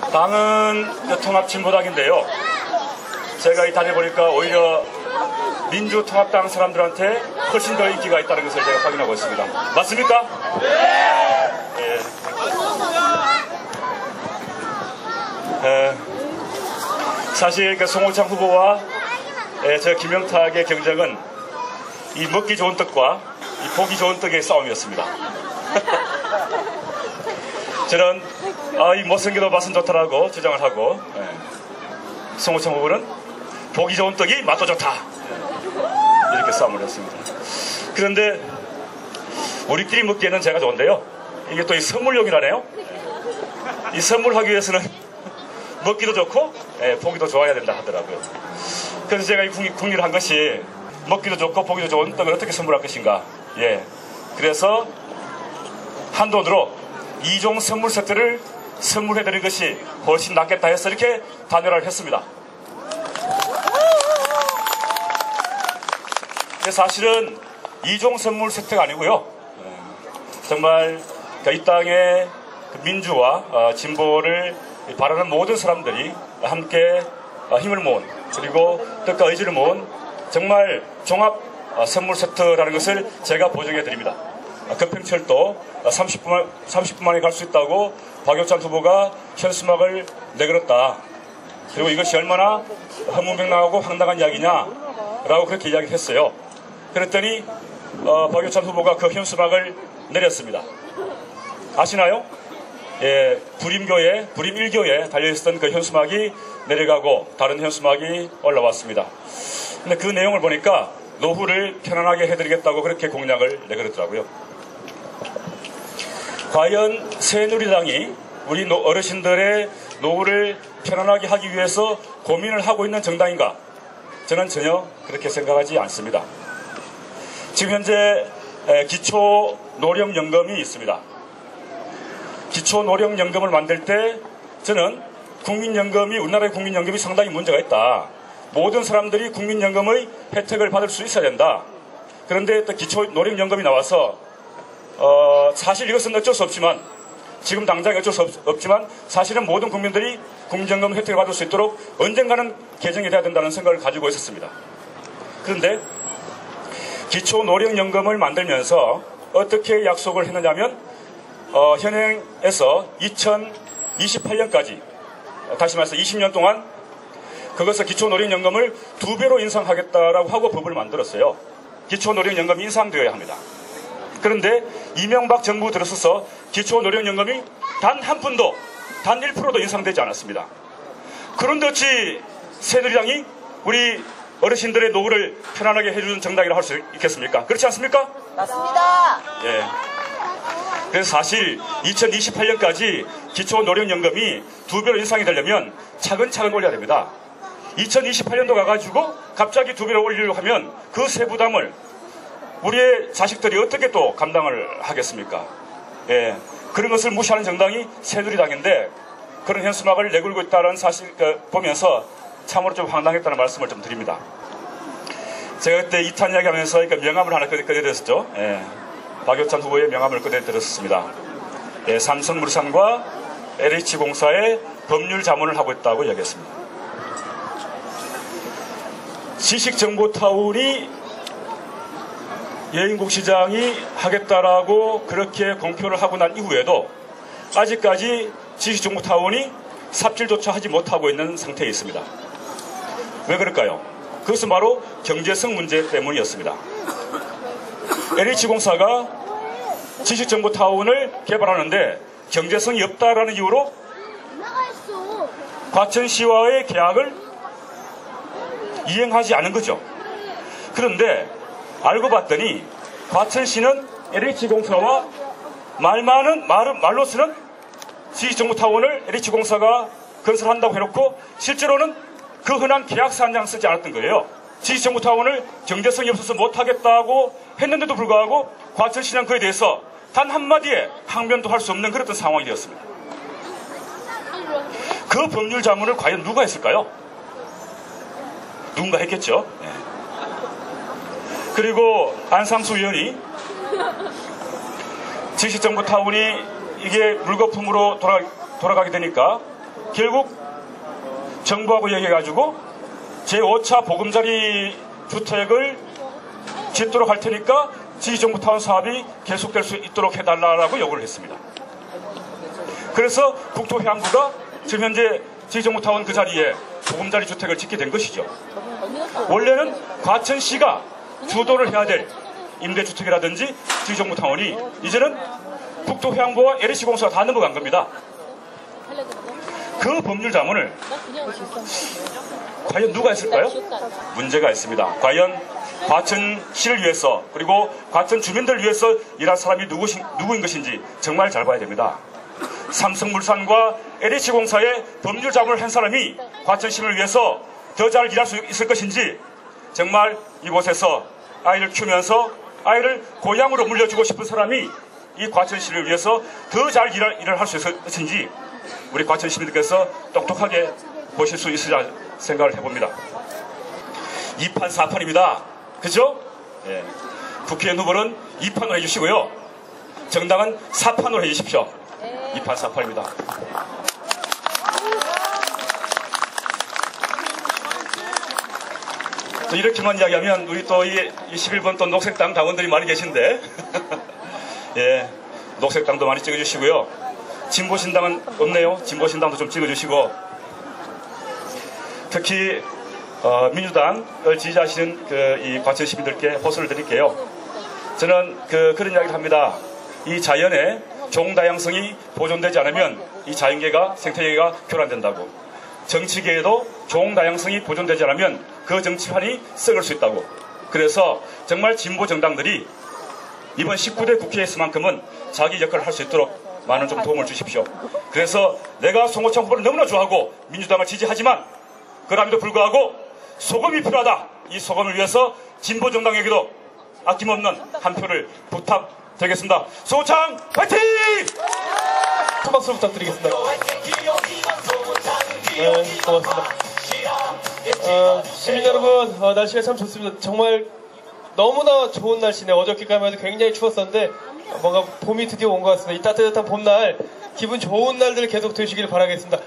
당은 통합진보당인데요. 제가 이 다녀보니까 오히려 민주통합당 사람들한테 훨씬 더 인기가 있다는 것을 제가 확인하고 있습니다. 맞습니까? 네. 사실 송호창 후보와 저 김영탁의 경쟁은 이 먹기 좋은 떡과 이 보기 좋은 떡의 싸움이었습니다. 저는 이 못생겨도 맛은 좋다라고 주장을 하고, 송호창 후보는 보기 좋은 떡이 맛도 좋다, 이렇게 싸움을 했습니다. 그런데 우리끼리 먹기에는 제가 좋은데요, 이게 또 이 선물용이라네요. 이 선물하기 위해서는 먹기도 좋고 보기도 좋아야 된다 하더라고요. 그래서 제가 이 궁리를 한 것이 먹기도 좋고 보기도 좋은 떡을 어떻게 선물할 것인가. 그래서 한돈으로 2종 선물 세트를 선물해드릴 것이 훨씬 낫겠다 해서 이렇게 단열화를 했습니다. 사실은 2종 선물 세트가 아니고요, 정말 이 땅의 민주와 진보를 바라는 모든 사람들이 함께 힘을 모은, 그리고 뜻과 의지를 모은 정말 종합 선물 세트라는 것을 제가 보증해 드립니다. 급행철도 30분 만에 갈 수 있다고 박효찬 후보가 현수막을 내걸었다. 그리고 이것이 얼마나 허무맹랑하고 황당한 이야기냐라고 그렇게 이야기했어요. 그랬더니 박효찬 후보가 그 현수막을 내렸습니다. 아시나요? 부림 1교에 달려있었던 그 현수막이 내려가고 다른 현수막이 올라왔습니다. 근데 그 내용을 보니까 노후를 편안하게 해드리겠다고 그렇게 공약을 내걸었더라고요. 과연 새누리당이 우리 어르신들의 노후를 편안하게 하기 위해서 고민을 하고 있는 정당인가? 저는 전혀 그렇게 생각하지 않습니다. 지금 현재 기초노령연금이 있습니다. 기초노령연금을 만들 때 저는 우리나라의 국민연금이 상당히 문제가 있다. 모든 사람들이 국민연금의 혜택을 받을 수 있어야 된다. 그런데 또 기초노령연금이 나와서 사실 이것은 어쩔 수 없지만, 지금 당장 어쩔 수 없지만 사실은 모든 국민들이 국민연금 혜택을 받을 수 있도록 언젠가는 개정이 돼야 된다는 생각을 가지고 있었습니다. 그런데 기초노령연금을 만들면서 어떻게 약속을 했느냐면 현행에서 2028년까지, 다시 말해서 20년 동안 그것을 기초노령연금을 2배로 인상하겠다라고 하고 법을 만들었어요. 기초노령연금이 인상되어야 합니다. 그런데 이명박 정부 들어서서 기초노령연금이 단 한 푼도, 단 1%도 인상되지 않았습니다. 그런데 어찌 새누리당이 우리 어르신들의 노후를 편안하게 해주는 정당이라고 할 수 있겠습니까? 그렇지 않습니까? 맞습니다. 그래서 사실 2028년까지 기초노령연금이 2배로 인상이 되려면 차근차근 올려야 됩니다. 2028년도 가가지고 갑자기 2배로 올리려고 하면 그 세부담을 우리의 자식들이 어떻게 또 감당을 하겠습니까? 그런 것을 무시하는 정당이 새누리당인데 그런 현수막을 내걸고 있다는 사실 보면서 참으로 좀 황당했다는 말씀을 좀 드립니다. 제가 그때 2탄 이야기하면서 명함을 하나 꺼내드렸었죠. 박효찬 후보의 명함을 꺼내드렸습니다. 삼성물산과 LH공사의 법률 자문을 하고 있다고 이야기했습니다. 지식정보타운이 여인국 시장이 하겠다라고 그렇게 공표를 하고 난 이후에도 아직까지 지식정보타운이 삽질조차 하지 못하고 있는 상태에 있습니다. 왜 그럴까요? 그것은 바로 경제성 문제 때문이었습니다. LH공사가 지식정보타운을 개발하는데 경제성이 없다라는 이유로 과천시와의 계약을 이행하지 않은 거죠. 그런데 알고 봤더니 과천시는 LH공사와 말로서는 지식정보타운을 LH공사가 건설한다고 해놓고 실제로는 그 흔한 계약서 한 장 쓰지 않았던 거예요. 지식정보타운을 경제성이 없어서 못하겠다고 했는데도 불구하고 과천시는 그에 대해서 단 한마디의 항변도 할 수 없는 그랬던 상황이 되었습니다. 그 법률 자문을 과연 누가 했을까요? 누군가 했겠죠. 그리고 안상수 의원이 지식정보타운이 이게 물거품으로 돌아가게 되니까 결국 정부하고 얘기해가지고 제5차 보금자리 주택을 짓도록 할 테니까 지정부타운 사업이 계속될 수 있도록 해달라고 요구를 했습니다. 그래서 국토해양부가 지금 현재 지정부타운 그 자리에 보금자리 주택을 짓게 된 것이죠. 원래는 과천시가 주도를 해야 될 임대주택이라든지 지정부타운이 이제는 국토해양부와 LH공사가 다 넘어간 겁니다. 그 법률 자문을 과연 누가 했을까요? 문제가 있습니다. 과연 과천시를 위해서 그리고 과천 주민들을 위해서 일할 사람이 누구인 것인지 정말 잘 봐야 됩니다. 삼성물산과 LH공사의 법률 자문을 한 사람이 과천시민을 위해서 더 잘 일할 수 있을 것인지, 정말 이곳에서 아이를 키우면서 아이를 고향으로 물려주고 싶은 사람이 이 과천시를 위해서 더 잘 일을 할 수 있을 것인지 우리 과천 시민들께서 똑똑하게 보실 수 있으리라 생각을 해봅니다. 2판 4판입니다. 그죠? 예. 국회의원 후보는 2판으로 해주시고요. 정당은 4판으로 해주십시오. 2판 4판입니다. 또 이렇게만 이야기하면 우리 또 이 11번 또 녹색당 당원들이 많이 계신데 예, 녹색당도 많이 찍어주시고요. 진보신당은 없네요. 진보신당도 좀 찍어주시고, 특히 민주당을 지지하시는 이 과천 시민들께 호소를 드릴게요. 저는 그런 이야기를 합니다. 이 자연의 종다양성이 보존되지 않으면 이 자연계가 생태계가 교란된다고. 정치계에도 종다양성이 보존되지 않으면 그 정치판이 썩을 수 있다고. 그래서 정말 진보 정당들이 이번 19대 국회에서만큼은 자기 역할을 할 수 있도록 많은 좀 도움을 주십시오. 그래서 내가 송호창 후보를 너무나 좋아하고 민주당을 지지하지만 그럼에도 불구하고 소금이 필요하다. 이 소금을 위해서 진보 정당에게도 아낌없는 한 표를 부탁드리겠습니다. 송호창 화이팅! 큰 박수 부탁드리겠습니다. 네, 고맙습니다. 시민 여러분, 날씨가 참 좋습니다. 정말 너무나 좋은 날씨네. 어저께까지만 해도 굉장히 추웠었는데 뭔가 봄이 드디어 온 것 같습니다. 이 따뜻한 봄날, 기분 좋은 날들 계속 되시길 바라겠습니다.